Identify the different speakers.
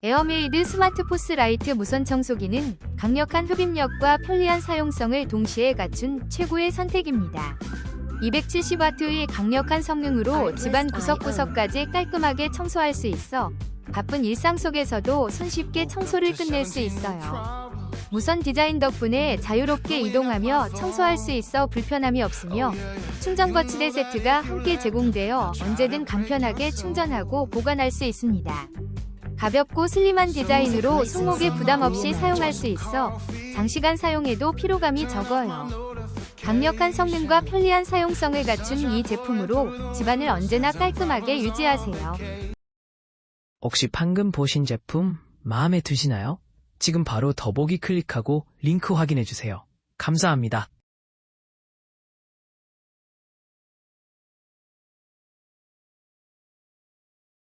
Speaker 1: 에어메이드 스마트 포스 라이트 무선 청소기는 강력한 흡입력과 편리한 사용성을 동시에 갖춘 최고의 선택입니다. 270W의 강력한 성능으로 집안 구석구석까지 깔끔하게 청소할 수 있어 바쁜 일상 속에서도 손쉽게 청소를 끝낼 수 있어요. 무선 디자인 덕분에 자유롭게 이동하며 청소할 수 있어 불편함이 없으며 충전 거치대 세트가 함께 제공되어 언제든 간편하게 충전하고 보관할 수 있습니다. 가볍고 슬림한 디자인으로 손목에 부담 없이 사용할 수 있어 장시간 사용해도 피로감이 적어요. 강력한 성능과 편리한 사용성을 갖춘 이 제품으로 집안을 언제나 깔끔하게 유지하세요.
Speaker 2: 혹시 방금 보신 제품 마음에 드시나요? 지금 바로 더보기 클릭하고 링크 확인해주세요. 감사합니다.